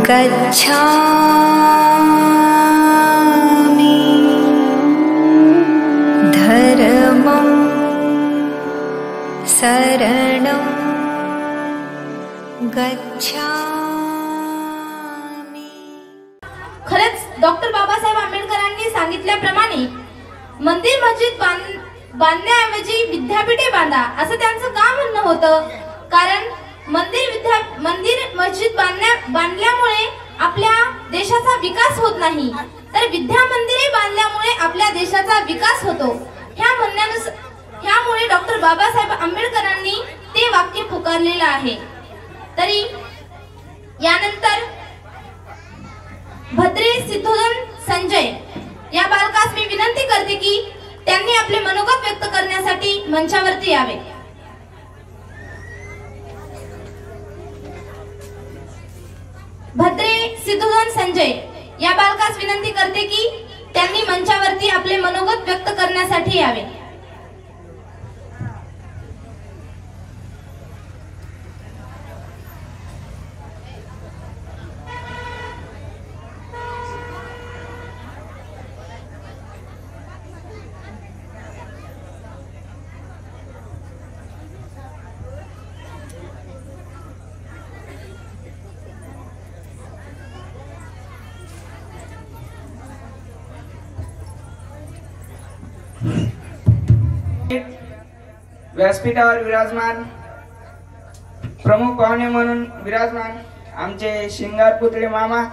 गच्छामि धर्मं शरणं गच्छामि। खरंच डॉक्टर बाबासाहेब आंबेडकरांनी सांगितल्याप्रमाणे मंदिर मस्जिद बांधण्याऐवजी विद्यापीठे बांधा असं त्यांचं का म्हणणं होतं? कारण मंदिर मस्जिद बांधल्यामुळे आपल्या देशाचा विकास होत नाही, तर विद्या मंदिरे बांधल्यामुळे आपल्या देशाचा विकास होतो। ह्यामुळे डॉक्टर बाबासाहेब आंबेडकरांनी ते वाक्य पुकारलेलं आहे। तरी यानंतर भद्रे सिद्धोदन संजय या बालकास मी विनंती करते की त्यांनी आपले मनोगत व्यक्त करण्यासाठी मंचावरती यावे। भद्रे सिद्धोदन संजय या बालकास विनंती करते की त्यांनी मंचावरती आपले मनोगत व्यक्त करण्यासाठी यावे। व्यासपीठावर विराजमान प्रमुख पाहुणे म्हणून विराजमान आमचे शिंगार पुतळे मामा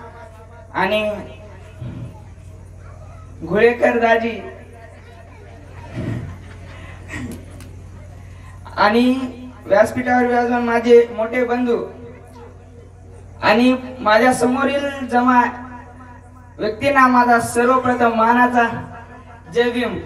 आणि घोळेकर दाजी आणि व्यासपीठावर विराजमान माझे मोठे बंधू आणि माझ्या समोरील जमा व्यक्तींना माझा सर्वप्रथम मानाचा जय भीम।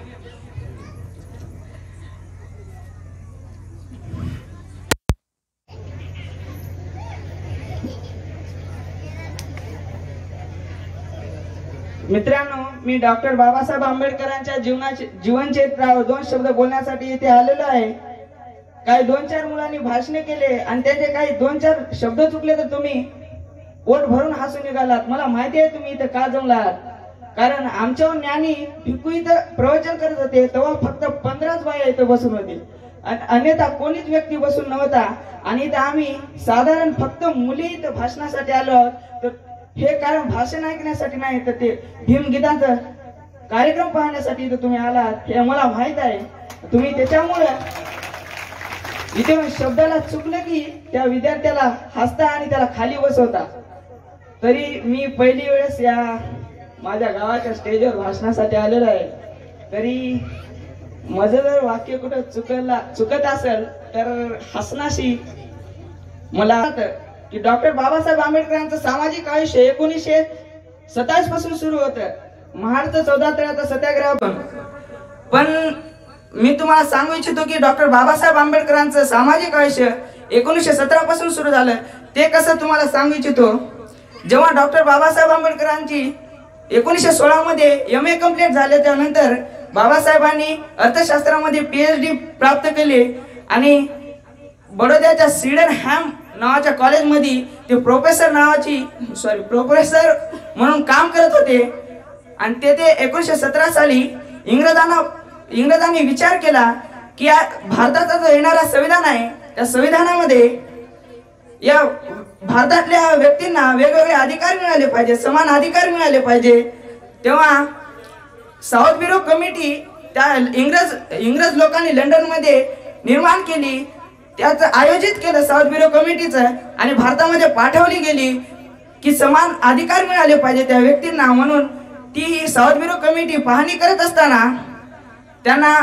मित्रांनो, मी डॉक्टर बाबासाहेब आंबेडकरांच्या जीवनचरित्रावर 2 शब्द बोलण्यासाठी इथे आलेलो आहे। काही 2-4 मुलांनी भाषणे केले आणि त्यांचे काही 2-4 शब्द चुकले तर तुम्ही पोट भरून हसून निघालात। मला माहिती आहे तुम्ही इथं का जमलात, कारण आमच्यावर ज्ञानी भिक्खू इथं प्रवचन करत होते तेव्हा फक्त 15च बाया इथं बसून होते, अन्यथा कोणीच व्यक्ती बसून नव्हता। आणि इथं आम्ही साधारण फक्त मुली इथं भाषणासाठी आलो तर हे कारण भाषण ऐकण्यासाठी नाही तर ते भीमगीतांचा कार्यक्रम पाहण्यासाठी इथं तुम्ही आलात हे मला माहित आहे। तुम्ही त्याच्यामुळे इथे शब्दाला चुकलं की त्या विद्यार्थ्याला हसता आणि त्याला खाली बसवता। तरी मी पहिली वेळेस या माझ्या गावाच्या स्टेजवर भाषणासाठी आलेलो आहे, तरी माझं जर वाक्य कुठं चुकत असेल तर हसण्याशी मला की डॉक्टर बाबासाहेब आंबेडकरांचं सामाजिक आयुष्य 1927 पासून सुरू होतं, महाराष्ट्र 14 तळ्याचा सत्याग्रह। पण मी तुम्हाला सांगू इच्छितो की डॉक्टर बाबासाहेब आंबेडकरांचं सामाजिक आयुष्य 1917 पासून सुरू झालं। ते कसं तुम्हाला सांगू इच्छितो, जेव्हा डॉक्टर बाबासाहेब आंबेडकरांची 1916 मध्ये MA कंप्लीट झाले त्यानंतर बाबासाहेबांनी अर्थशास्त्रामध्ये PhD प्राप्त केली आणि बडोद्याच्या सिडनहॅम नावाच्या कॉलेजमध्ये ते प्रोफेसर म्हणून काम करत होते। आणि ते 1917 साली इंग्रजांनी विचार केला की भारताचा जो येणारा संविधान आहे त्या संविधानामध्ये या भारतातल्या व्यक्तींना वेगवेगळे अधिकार मिळाले पाहिजे, समान अधिकार मिळाले पाहिजे। तेव्हा साऊथ ब्युरो कमिटी त्या इंग्रज लोकांनी लंडन मध्ये निर्माण केली, त्याचं आयोजित केलं साऊथ ब्युरो कमिटीचं आणि भारतामध्ये पाठवली गेली की समान अधिकार मिळाले पाहिजे त्या व्यक्तींना। म्हणून ती साऊथ ब्युरो कमिटी पाहणी करत असताना त्यांना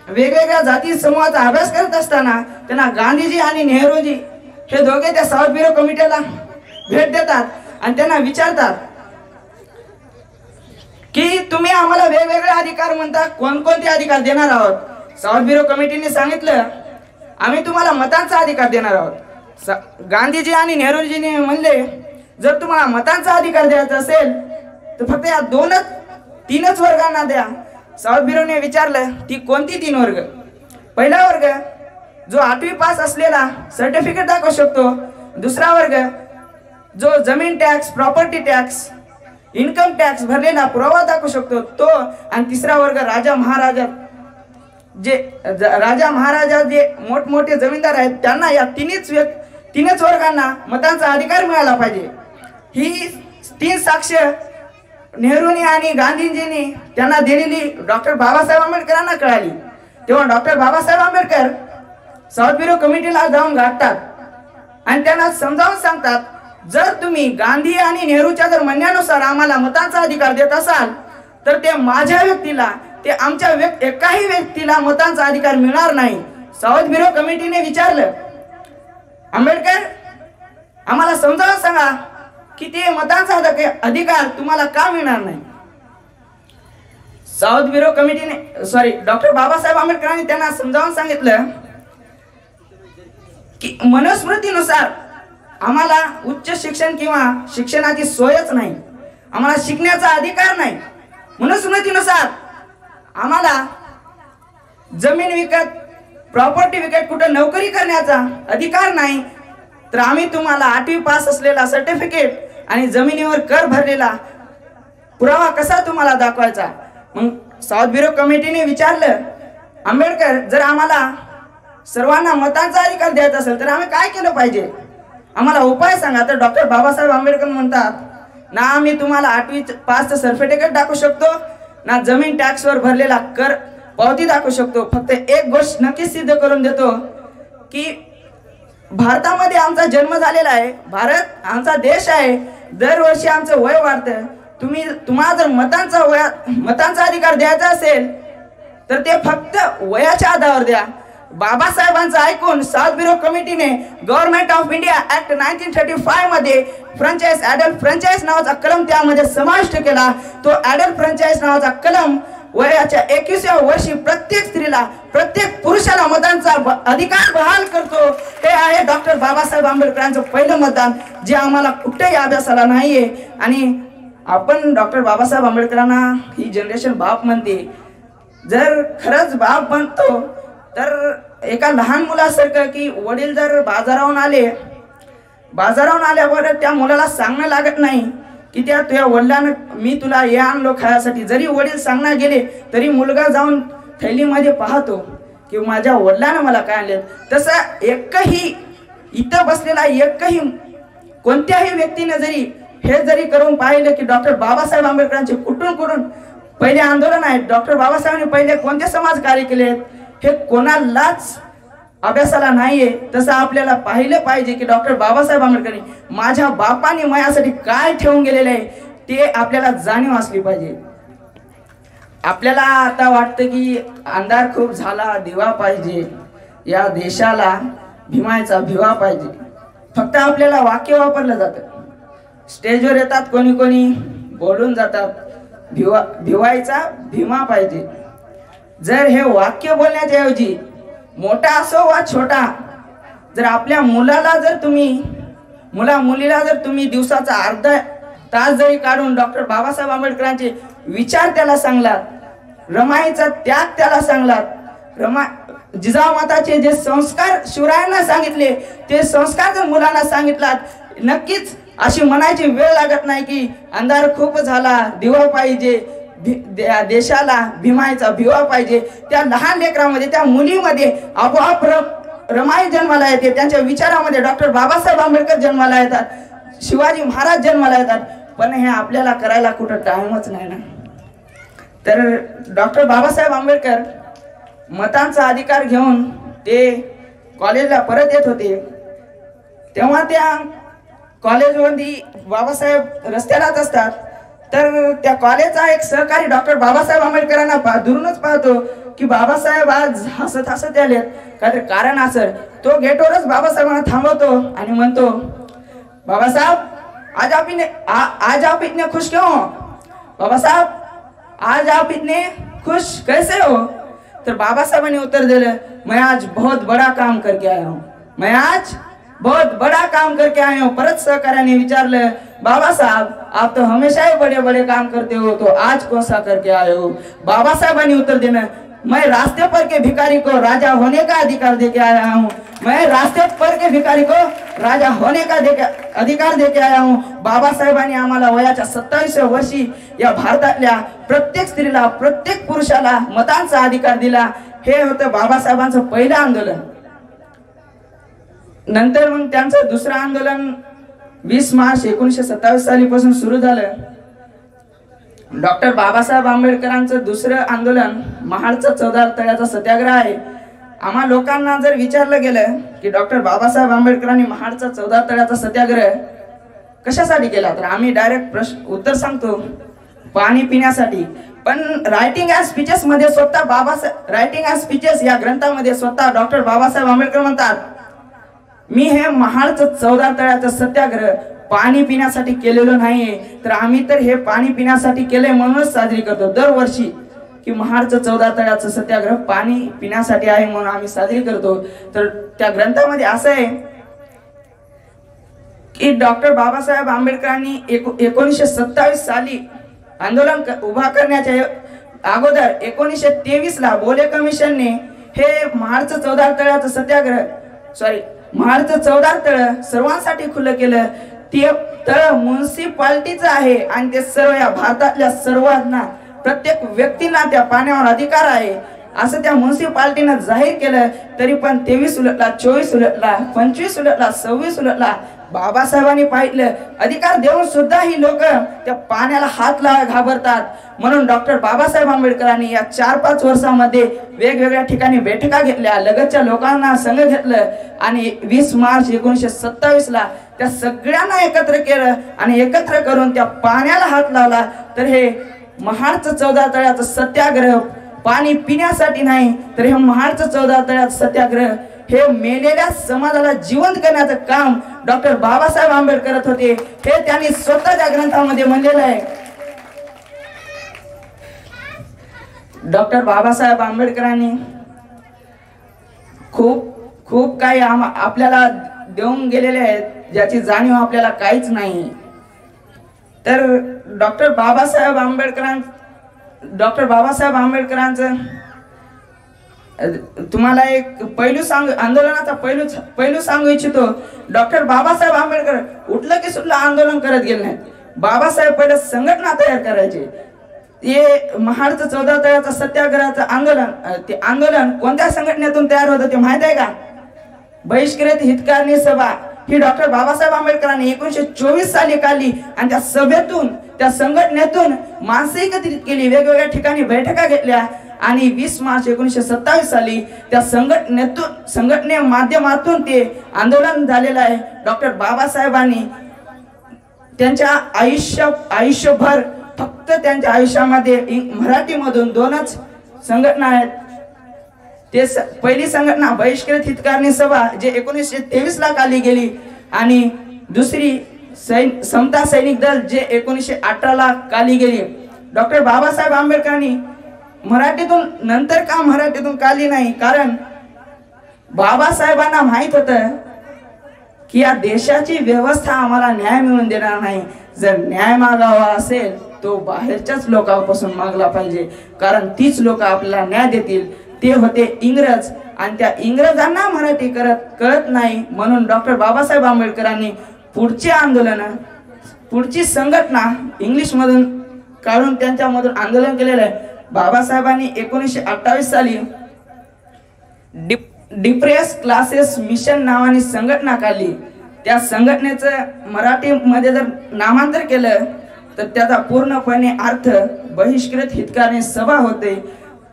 वेगवेगळ्या जाती समूहाचा अभ्यास करत असताना त्यांना गांधीजी आणि नेहरूजी हे दोघे त्या साऊथ ब्युरो कमिटीला भेट देतात आणि त्यांना विचारतात की तुम्ही आम्हाला वेगवेगळे अधिकार म्हणता, कोणकोणते अधिकार देणार आहोत? साऊथ ब्युरो कमिटीने सांगितलं आम्ही तुम्हाला मतांचा अधिकार देणार आहोत। गांधीजी आणि नेहरूजीने म्हणले जर तुम्हाला मतांचा अधिकार द्यायचा असेल तर फक्त या 3च वर्गांना द्या। साऊथ ब्युरोने विचारलं ती कोणती 3 वर्ग? पहिला वर्ग जो 8वी पास असलेला सर्टिफिकेट दाखवू शकतो, दुसरा वर्ग जो जमीन tax, property tax, income tax भरलेला पुरावा दाखवू शकतो तो. आणि तिसरा वर्ग राजा महाराजा, राजा महाराजा जे मोठमोठे जमीनदार आहेत त्यांना या तीनच वर्गांना मतांचा अधिकार मिळाला पाहिजे. ही 3 साक्ष नेहरूंनी आणि गांधीजींनी त्यांना दिलेली डॉक्टर बाबासाहेब आंबेडकरांना कळाली. तेव्हा doctor Babasaheb Ambedkar south bureau कमिटीला जाऊन गाठतात आणि त्यांना समजावून सांगतात, जर तुम्ही गांधी आणि नेहरूच्या जर म्हणण्यानुसार आम्हाला मतांचा अधिकार देत असाल तर ते माझ्या व्यक्तीला, ते आमच्या एकाही व्यक्तीला मतांचा अधिकार मिळणार नाही. साऊथ ब्युरो कमिटीने विचारलं, आंबेडकर आम्हाला समजावून सांगा की ते मतांचा अधिकार तुम्हाला का मिळणार नाही. साऊथ ब्युरो कमिटीने डॉक्टर बाबासाहेब आंबेडकरांनी त्यांना समजावून सांगितलं की मनुस्मृतीनुसार आम्हाला उच्च शिक्षण किंवा शिक्षणाची सोयच नाही, आम्हाला शिकण्याचा अधिकार नाही. मनुस्मृतीनुसार आम्हाला जमीन विकत, प्रॉपर्टी विकत कुठे नोकरी करण्याचा अधिकार नाही. तर आम्ही तुम्हाला 8वी पास असलेला सर्टिफिकेट आणि जमिनीवर कर भरलेला पुरावा कसा तुम्हाला दाखवायचा. मग साऊथ ब्युरो कमिटीने विचारलं, आंबेडकर जर आम्हाला सर्वांना मतांचा अधिकार द्यायचा असेल तर आम्ही काय केलं पाहिजे, आम्हाला उपाय सांगा. तर डॉक्टर बाबासाहेब आंबेडकर म्हणतात, ना आम्ही तुम्हाला 8वी पासचं सर्टिफिकेट दाखवू शकतो, ना जमीन टॅक्सवर भरलेला कर पावती दाखवू शकतो. फक्त एक गोष्ट नक्कीच सिद्ध करून देतो की भारतामध्ये आमचा जन्म झालेला आहे, भारत आमचा देश आहे, दरवर्षी आमचं वय वाढतं. तुम्हाला जर मतांचा अधिकार द्यायचा असेल तर ते फक्त वयाच्या आधारावर द्या. बाबासाहेबांचं ऐकून साऊथ ब्युरो कमिटीने गव्हर्नमेंट ऑफ इंडिया ऍक्ट 1935 मध्ये फ्रँचाइज, ॲडल्ट फ्रँचाइज नावाचा कलम त्यामध्ये समाविष्ट केला. तो ॲडल्ट फ्रँचाइज नावाचा कलम वयाच्या 21व्या वर्षी प्रत्येक स्त्रीला, प्रत्येक पुरुषाला मतांचा अधिकार बहाल करतो. हे आहे डॉक्टर बाबासाहेब आंबेडकरांचं पहिलं मतदान, जे आम्हाला कुठेही अभ्यासाला नाहीये. आणि आपण डॉक्टर बाबासाहेब आंबेडकरांना ही जनरेशन बाप म्हणते. जर खरंच बाप म्हणतो तर एका लहान मुलासारखं की वडील जर बाजारावून आल्यावर त्या मुलाला सांगणं लागत नाही की त्या तुझ्या वडिलांना मी तुला हे आणलो खायासाठी. जरी वडील सांगणार गेले तरी मुलगा जाऊन थैलीमध्ये पाहतो की माझ्या वडिलांना मला काय आणले. तसं एकही इथं बसलेला एकही कोणत्याही व्यक्तीने जरी करून पाहिलं की डॉक्टर बाबासाहेब आंबेडकरांचे कुठून पहिले आंदोलन आहेत, डॉक्टर बाबासाहेबांनी पहिले कोणते समाज कार्य केले, हे कोणालाच अभ्यासाला नाहीये. तसं आपल्याला पाहिलं पाहिजे की डॉक्टर बाबासाहेब आंबेडकरांनी माझ्या बापाने माझ्यासाठी काय ठेवून गेलेले आहे ते आपल्याला जाणीव असली पाहिजे. आपल्याला आता वाटतं की अंधार खूप झाला, दिवा पाहिजे, या देशाला भीमायचा भिवा पाहिजे. फक्त आपल्याला वाक्य वापरलं जातं, स्टेजवर येतात कोणी बोलून जातात, भिवायचा भीमा पाहिजे. जर हे वाक्य बोलण्याच्या ऐवजी मोठा असो वा छोटा, जर आपल्या मुलीला जर तुम्ही दिवसाचा अर्धा तास जरी काढून डॉक्टर बाबासाहेब आंबेडकरांचे विचार त्याला सांगलात, रमाईचा त्याग त्याला सांगलात, जिजामाताचे जे संस्कार शिवरायांना सांगितले ते संस्कार जर मुलांना सांगितलात, नक्कीच अशी म्हणायची वेळ लागत नाही की अंधार खूप झाला, दिवा पाहिजे, देशाला भीमायचा भिवा पाहिजे. त्या लहान लेकरामध्ये, त्या मुलीमध्ये आपोआप रमाई जन्माला येते. त्यांच्या विचारामध्ये डॉक्टर बाबासाहेब आंबेडकर जन्माला येतात, शिवाजी महाराज जन्माला येतात. पण हे आपल्याला करायला कुठं टाइमच नाही ना. तर डॉक्टर बाबासाहेब आंबेडकर मतांचा अधिकार घेऊन ते कॉलेजला परत येत होते. तेव्हा त्या कॉलेजमध्ये बाबासाहेब रस्त्यालाच असतात. तर त्या कॉलेजचा एक सहकारी डॉक्टर बाबासाहेब आंबेडकरांना दुरूनच पाहतो की बाबासाहेब आज हसत आलेत, काहीतरी कारण असेल. तो गेटवरच बाबासाहेबांना थांबवतो आणि म्हणतो, बाबासाहेब आज आप इतने खुश क्यों हो? बाबासाहेब आज आप इतने खुश कैसे हो? तर बाबासाहेबांनी उत्तर दिलं, मैं आज बहुत बड़ा काम करके आया हूँ, मैं आज बहुत बड़ा काम करके आए हो. परत सहकार्याने विचारलं, बाबा साहब आप तो हमेशा ही बड़े बड़े काम करते हो, तो आज कौन सा करके आए हो? बाबासाहेबांनी उत्तर दिलं, मैं रास्ते पर के भिखारी को राजा होने का अधिकार देके आया हूँ। मैं रास्ते पर के भिखारी को राजा होने का अधिकार देके आया हूँ। बाबासाहेबांनी आम्हाला वयाच्या 27व्या वर्षी या भारतातल्या प्रत्येक स्त्रीला, प्रत्येक पुरुषाला मतांचा अधिकार दिला। हे होतं बाबासाहेबांचं पहिलं आंदोलन। नंतर मग त्यांचं दुसरं आंदोलन 20 मार्च 1927 सालीपासून सुरू झालं। डॉक्टर बाबासाहेब आंबेडकरांचं दुसरं आंदोलन महाडचा 14 तळ्याचा सत्याग्रह आहे। आम्हा लोकांना जर विचारलं गेलं की डॉक्टर बाबासाहेब आंबेडकरांनी महाडचा 14 तळ्याचा सत्याग्रह कशासाठी केला, तर आम्ही डायरेक्ट उत्तर सांगतो, पाणी पिण्यासाठी। पण रायटिंग अँड स्पीचेस मध्ये स्वतः रायटिंग अँड स्पीचेस या ग्रंथामध्ये स्वतः डॉक्टर बाबासाहेब आंबेडकर म्हणतात, मी हे महाडचं 14 तळ्याचं सत्याग्रह पाणी पिण्यासाठी केलेलं नाहीये, तर आम्ही तर हे पाणी पिण्यासाठी केलंय म्हणूनच साजरी करतो दरवर्षी की महाडचं 14 तळ्याचं सत्याग्रह पाणी पिण्यासाठी आहे म्हणून आम्ही साजरी करतो। तर त्या ग्रंथामध्ये असं आहे की डॉक्टर बाबासाहेब आंबेडकरांनी 1927 साली आंदोलन उभा करण्याच्या अगोदर 1923 ला बोले कमिशनने हे महाडचं 14 तळ्याचं महाडचं 14 तळ सर्वांसाठी खुलं केलं। ते तळ म्युनिसिपालिटीचं आहे आणि ते सर्व या भारतातल्या सर्वांना, प्रत्येक व्यक्तींना त्या पाण्यावर अधिकार आहे असं त्या म्युनिसिपालिटीनं जाहीर केलं। तरी पण 23 उलटला, 24 उलटला, 25 उलटला, 26 उलटला, बाबासाहेबांनी पाहिलं अधिकार देऊन सुद्धा ही लोक त्या पाण्याला हात लावायला घाबरतात। म्हणून डॉक्टर बाबासाहेब आंबेडकरांनी या 4-5 वर्षांमध्ये वेगवेगळ्या ठिकाणी बैठका घेतल्या, लगतच्या लोकांना संघ घेतलं आणि 20 मार्च 1927 ला त्या सगळ्यांना एकत्र केलं आणि एकत्र करून त्या पाण्याला हात लावला। तर हे महाडचं 14 तळ्याचं सत्याग्रह पाणी पिण्यासाठी नाही, तर हे महाडचं 14 तळ्याचं सत्याग्रह हे मेलेल्या समाजाला जिवंत करण्याचं काम डॉक्टर बाबासाहेब आंबेडकर करत होते। हे त्यांनी स्वतःच्या ग्रंथामध्ये म्हणलेलं आहे। डॉक्टर बाबासाहेब आंबेडकरांनी खूप काही आपल्याला देऊन गेलेले आहेत, ज्याची जाणीव आपल्याला काहीच नाही। तर डॉक्टर बाबासाहेब आंबेडकरांचं तुम्हाला एक आंदोलनाचा पैलू सांगू इच्छितो। डॉक्टर बाबासाहेब आंबेडकर उठलं की सुटलं आंदोलन करत गेले नाहीत। बाबासाहेब पहिले संघटना तयार करायचे। हे महाडचं 14 तळ्याचं सत्याग्रहाचं आंदोलन कोणत्या संघटनेतून तयार होतं ते माहित आहे का? बहिष्कृत हितकारणी सभा ही डॉक्टर बाबासाहेब आंबेडकरांनी 1924 साली काढली आणि त्या संघटनेतून माणसं एकत्रित केली, वेगवेगळ्या ठिकाणी बैठका घेतल्या आणि 20 मार्च 1927 साली त्या संघटने माध्यमातून ते आंदोलन झालेलं आहे। डॉक्टर बाबासाहेबांनी त्यांच्या आयुष्यभर फक्त त्यांच्या आयुष्यामध्ये मराठीमधून 2च संघटना आहेत। ते पहिली संघटना बहिष्कृत हितकारणी सभा जे 1923 ला काढली गेली आणि दुसरी समता सैनिक दल जे 1918 ला काढली गेली। डॉक्टर बाबासाहेब आंबेडकरांनी मराठीतून काढली नाही, कारण बाबासाहेबांना माहित होतं की या देशाची व्यवस्था आम्हाला न्याय मिळवून देणार नाही। जर न्याय मागावा असेल तो बाहेरच्याच लोकांपासून मागला पाहिजे, कारण तीच लोक आपल्याला न्याय देतील। ते होते इंग्रज आणि त्या इंग्रजांना मराठी कळत नाही, म्हणून डॉक्टर बाबासाहेब आंबेडकरांनी पुढची संघटना इंग्लिश मधून काढून त्यांच्यामधून आंदोलन केलेलं आहे। बाबासाहेबांनी 1928 साली डिप्रेस क्लासेस मिशन नावाने संघटना काढली। त्या संघटनेचं मराठीमध्ये जर नामांतर केलं तर त्याचा पूर्णपणे अर्थ बहिष्कृत हितकारणी सभा होते,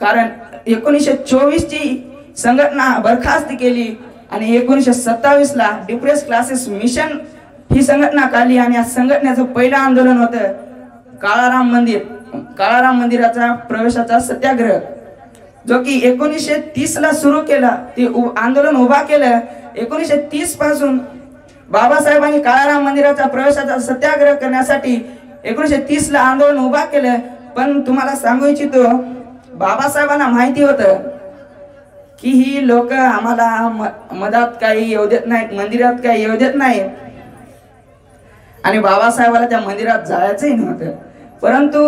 कारण 1924 ची संघटना बरखास्त केली आणि 1927 ला डिप्रेस क्लासेस मिशन ही संघटना काढली आणि या संघटनेचं पहिलं आंदोलन होतं काळाराम मंदिराचा प्रवेशाचा सत्याग्रह, जो की 1930 ला सुरू केला। ते आंदोलन उभा केलं 1930 पासून। बाबासाहेबांनी काळाराम मंदिराचा प्रवेशाचा सत्याग्रह करण्यासाठी 1930 ला आंदोलन उभा केलं। पण तुम्हाला सांगू इच्छितो, बाबासाहेबांना माहिती होतं की ही लोक आम्हाला मधात काही येऊ देत नाहीत, मंदिरात काही येऊ देत नाहीत आणि बाबासाहेबाला त्या मंदिरात जायचंही नव्हतं। परंतु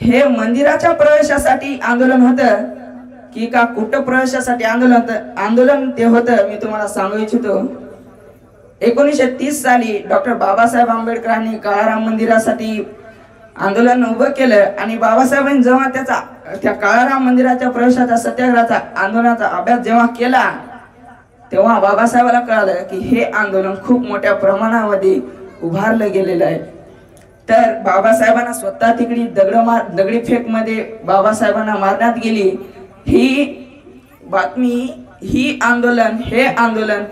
हे मंदिराच्या प्रवेशासाठी आंदोलन होतं की का कुठं प्रवेशासाठी आंदोलन ते होतं मी तुम्हाला सांगू इच्छितो. 1930 साली डॉक्टर बाबासाहेब आंबेडकरांनी काळाराम मंदिरासाठी आंदोलन उभं केलं आणि बाबासाहेबांनी जेव्हा त्या काळाराम मंदिराच्या प्रवेशाचा सत्याग्रहाचा आंदोलनाचा अभ्यास जेव्हा केला तेव्हा बाबासाहेबाला कळालं की हे आंदोलन खूप मोठ्या प्रमाणामध्ये उभारलं गेलेलं आहे. तर बाबासाहेबांना स्वतः तिकडे दगडी फेक मध्ये बाबासाहेबांना मारण्यात गेली. ही बातमी हे आंदोलन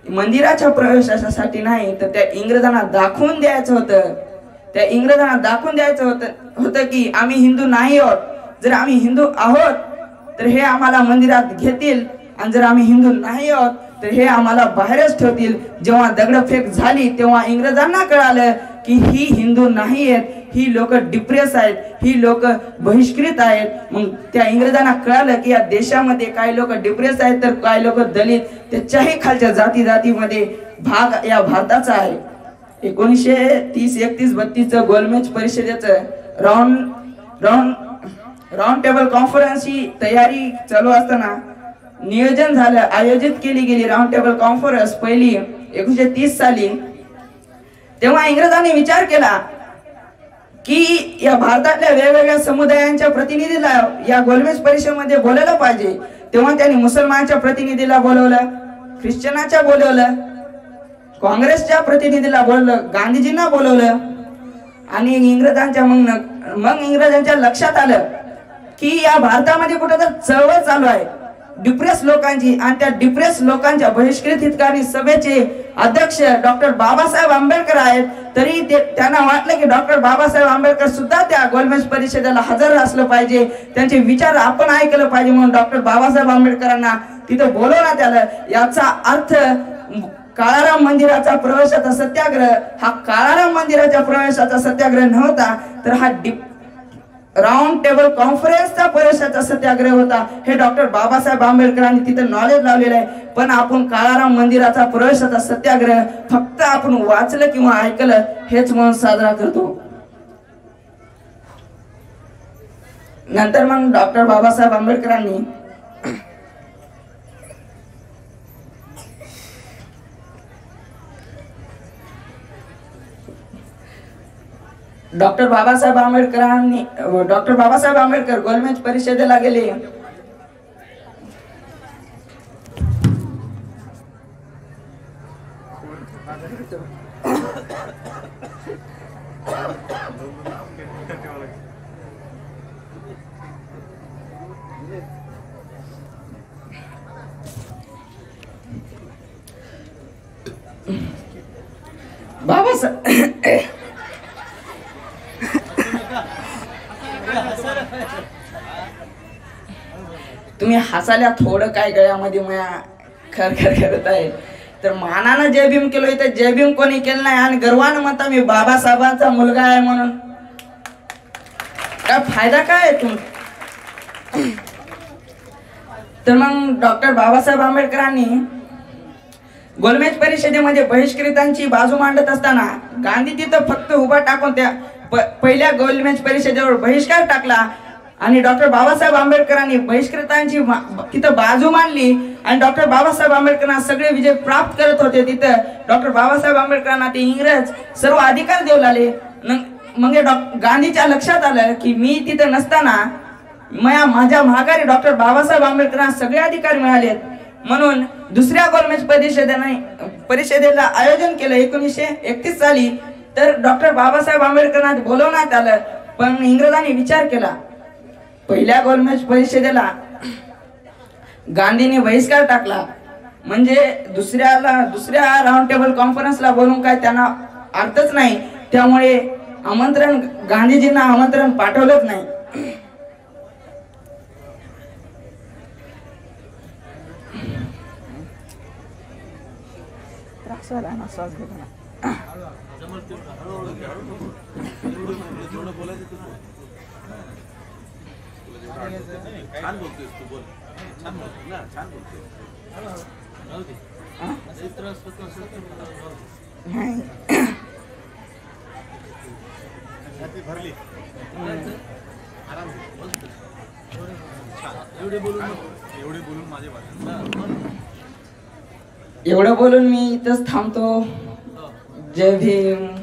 मंदिराच्या प्रवेशासाठी नाही तर त्या इंग्रजांना दाखवून द्यायचं होतं. त्या इंग्रजांना दाखवून द्यायचं होतं की आम्ही हिंदू नाही आहोत. जर आम्ही हिंदू आहोत तर हे आम्हाला मंदिरात घेतील आणि जर आम्ही हिंदू नाही आहोत तर हे आम्हाला बाहेरच ठेवतील. जेव्हा दगडफेक झाली तेव्हा इंग्रजांना कळालं की ही हिंदू नाही आहेत, ही लोक डिप्रेस आहेत, ही लोक बहिष्कृत आहेत. मग त्या इंग्रजांना कळालं की या देशामध्ये काही लोक डिप्रेस आहेत तर काही लोक दलित त्याच्याही खालच्या जातीमध्ये भाग या भारताचा आहे. 1930, 31, 32 गोलमेज परिषदेचं राऊंड टेबल कॉन्फरन्सची तयारी चालू असताना नियोजन झालं, आयोजित केली गेली राऊंड टेबल कॉन्फरन्स पहिली 1930 साली. तेव्हा इंग्रजांनी विचार केला की या भारतातल्या वेगवेगळ्या समुदायांच्या प्रतिनिधीला या गोलमेज परिषदेमध्ये बोलायला पाहिजे. तेव्हा त्यांनी मुसलमानाच्या प्रतिनिधीला बोलवलं, ख्रिश्चनाच्या बोलवलं, काँग्रेसच्या प्रतिनिधीला बोलवलं, गांधीजींना बोलवलं. आणि इंग्रजांच्या लक्षात आलं की या भारतामध्ये कुठं तर चळवळ चालू आहे डिप्रेस लोकांची आणि त्या डिप्रेस लोकांच्या बहिष्कृत हितकारी सभेचे अध्यक्ष डॉक्टर बाबासाहेब आंबेडकर आहेत. तरी त्यांना वाटलं की डॉक्टर बाबासाहेब आंबेडकर सुद्धा त्या गोलमेज परिषदेला हजर असलं पाहिजे, त्यांचे विचार आपण ऐकलं पाहिजे. म्हणून डॉक्टर बाबासाहेब आंबेडकरांना तिथं बोलवण्यात आलं. याचा अर्थ काळाराम मंदिराचा प्रवेशाचा सत्याग्रह हा काळाराम मंदिराच्या प्रवेशाचा सत्याग्रह नव्हता तर हा राऊंड टेबल कॉन्फरन्सचा प्रवेशाचा सत्याग्रह होता. हे डॉक्टर बाबासाहेब आंबेडकरांनी तिथे नॉलेज लावलेलं आहे. पण आपण काळाराम मंदिराचा प्रवेशाचा सत्याग्रह फक्त आपण वाचलं किंवा ऐकलं हेच म्हणून साजरा करतो. नंतर मग डॉक्टर बाबासाहेब आंबेडकरांनी डॉक्टर बाबासाहेब आंबेडकर गोलमेज परिषदेला गेले. तुम्ही हसाल्या थोडं काय गळ्यामध्ये माया खरखर करत आहे. तर मानानं जय भीम केलो इथं जय भीम कोणी केलं नाही आणि गर्वानं म्हणता मी बाबासाहेबांचा मुलगा आहे म्हणून काय फायदा काय आहे तुम्ही. तर मग डॉक्टर बाबासाहेब आंबेडकरांनी गोलमेज परिषदेमध्ये बहिष्कृतांची बाजू मांडत असताना गांधी तिथं फक्त उभा टाकून त्या पहिल्या गोलमेज परिषदेवर बहिष्कार टाकला आणि डॉक्टर बाबासाहेब आंबेडकरांनी बहिष्कृतांची तिथं बाजू मांडली आणि डॉक्टर बाबासाहेब आंबेडकरांना सगळे विजय प्राप्त करत होते. तिथं डॉक्टर बाबासाहेब आंबेडकरांना ते इंग्रज सर्व अधिकार देऊ लागले. मग गांधीच्या लक्षात आलं की मी तिथं नसताना माझ्या माघारी डॉक्टर बाबासाहेब आंबेडकरांना सगळे अधिकार मिळालेत. म्हणून दुसऱ्या गोलमेज परिषदेला आयोजन केलं 1931 साली. तर डॉक्टर बाबासाहेब आंबेडकरांना बोलवण्यात आलं. पण इंग्रजांनी विचार केला पहिल्या गोलमेज परिषदेला गांधींनी बहिष्कार टाकला म्हणजे दुसऱ्या राऊंड टेबल कॉन्फरन्सला बोलून काय त्यांना अर्थच नाही. त्यामुळे गांधीजींना आमंत्रण पाठवलंच नाही. छान बोलतोय तू बोल छान बोलतो ना छान बोलतोय भरली आराम मस्त. छान. एवढे बोलून माझे भाषण. एवढं बोलून मी इथंच थांबतो. जय भीम.